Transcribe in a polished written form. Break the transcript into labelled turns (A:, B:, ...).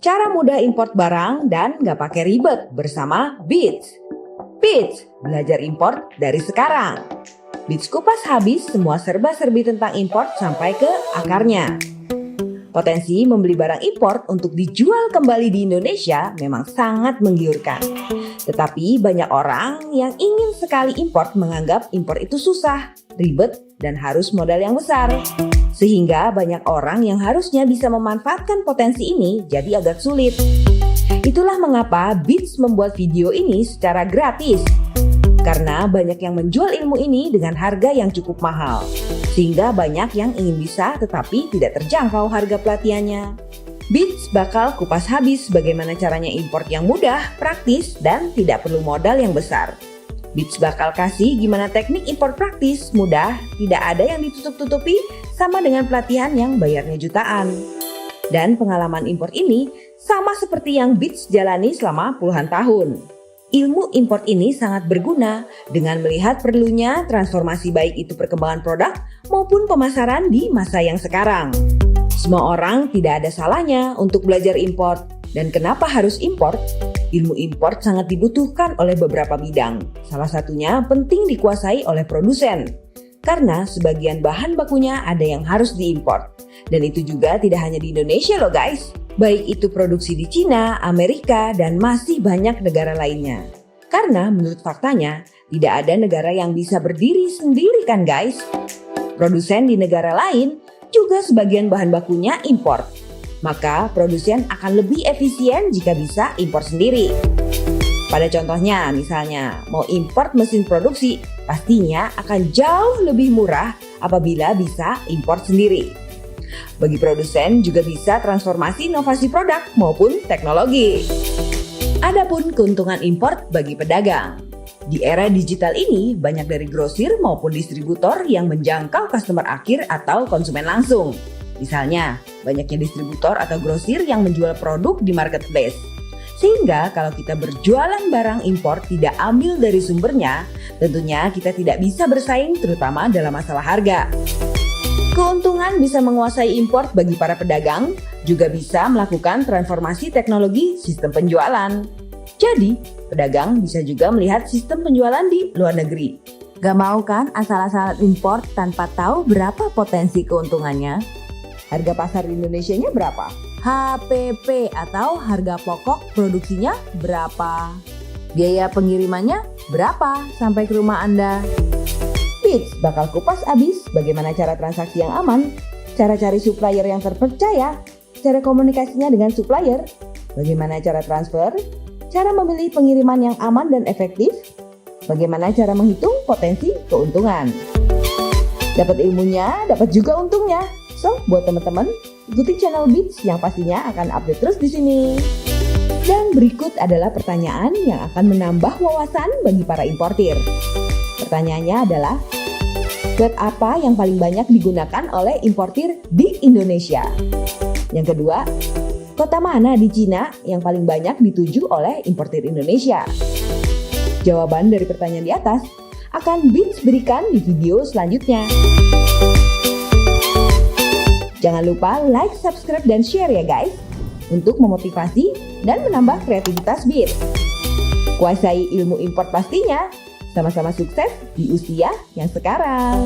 A: Cara mudah import barang dan nggak pakai ribet bersama Bits. Bits, belajar import dari sekarang. Bits kupas habis semua serba-serbi tentang import sampai ke akarnya. Potensi membeli barang import untuk dijual kembali di Indonesia memang sangat menggiurkan. Tetapi banyak orang yang ingin sekali import menganggap impor itu susah, ribet, dan harus modal yang besar. Sehingga banyak orang yang harusnya bisa memanfaatkan potensi ini jadi agak sulit. Itulah mengapa Bits membuat video ini secara gratis. Karena banyak yang menjual ilmu ini dengan harga yang cukup mahal. Sehingga banyak yang ingin bisa tetapi tidak terjangkau harga pelatihannya. Bits bakal kupas habis bagaimana caranya import yang mudah, praktis, dan tidak perlu modal yang besar. Bits bakal kasih gimana teknik import praktis, mudah, tidak ada yang ditutup-tutupi sama dengan pelatihan yang bayarnya jutaan. Dan pengalaman import ini sama seperti yang Bits jalani selama puluhan tahun. Ilmu import ini sangat berguna dengan melihat perlunya transformasi baik itu perkembangan produk maupun pemasaran di masa yang sekarang. Semua orang tidak ada salahnya untuk belajar import. Dan kenapa harus import? Ilmu import sangat dibutuhkan oleh beberapa bidang. Salah satunya penting dikuasai oleh produsen. Karena sebagian bahan bakunya ada yang harus diimport. Dan itu juga tidak hanya di Indonesia loh guys. Baik itu produksi di Cina, Amerika, dan masih banyak negara lainnya. Karena menurut faktanya, tidak ada negara yang bisa berdiri sendiri kan guys. Produsen di negara lain juga sebagian bahan bakunya import. Maka produsen akan lebih efisien jika bisa import sendiri. Pada contohnya misalnya mau import mesin produksi, pastinya akan jauh lebih murah apabila bisa import sendiri. Bagi produsen juga bisa transformasi inovasi produk maupun teknologi. Adapun keuntungan import bagi pedagang. Di era digital ini banyak dari grosir maupun distributor yang menjangkau customer akhir atau konsumen langsung. Misalnya, banyaknya distributor atau grosir yang menjual produk di marketplace. Sehingga kalau kita berjualan barang impor tidak ambil dari sumbernya, tentunya kita tidak bisa bersaing terutama dalam masalah harga. Keuntungan bisa menguasai import bagi para pedagang, juga bisa melakukan transformasi teknologi sistem penjualan. Jadi, pedagang bisa juga melihat sistem penjualan di luar negeri. Gak mau kan asal-asalan import tanpa tahu berapa potensi keuntungannya? Harga pasar di Indonesia-nya berapa? HPP atau harga pokok produksinya berapa? Biaya pengirimannya berapa sampai ke rumah Anda? Bits bakal kupas abis bagaimana cara transaksi yang aman, cara cari supplier yang terpercaya, cara komunikasinya dengan supplier, bagaimana cara transfer, cara memilih pengiriman yang aman dan efektif, bagaimana cara menghitung potensi keuntungan. Dapat ilmunya, dapat juga untungnya. So, buat teman-teman, ikuti channel Bits yang pastinya akan update terus di sini. Dan berikut adalah pertanyaan yang akan menambah wawasan bagi para importir. Pertanyaannya adalah, web apa yang paling banyak digunakan oleh importir di Indonesia? Yang kedua, kota mana di Cina yang paling banyak dituju oleh importir Indonesia? Jawaban dari pertanyaan di atas akan Bits berikan di video selanjutnya. Jangan lupa like, subscribe, dan share ya guys, untuk memotivasi dan menambah kreativitas Bits. Kuasai ilmu import pastinya. Sama-sama sukses di usia yang sekarang.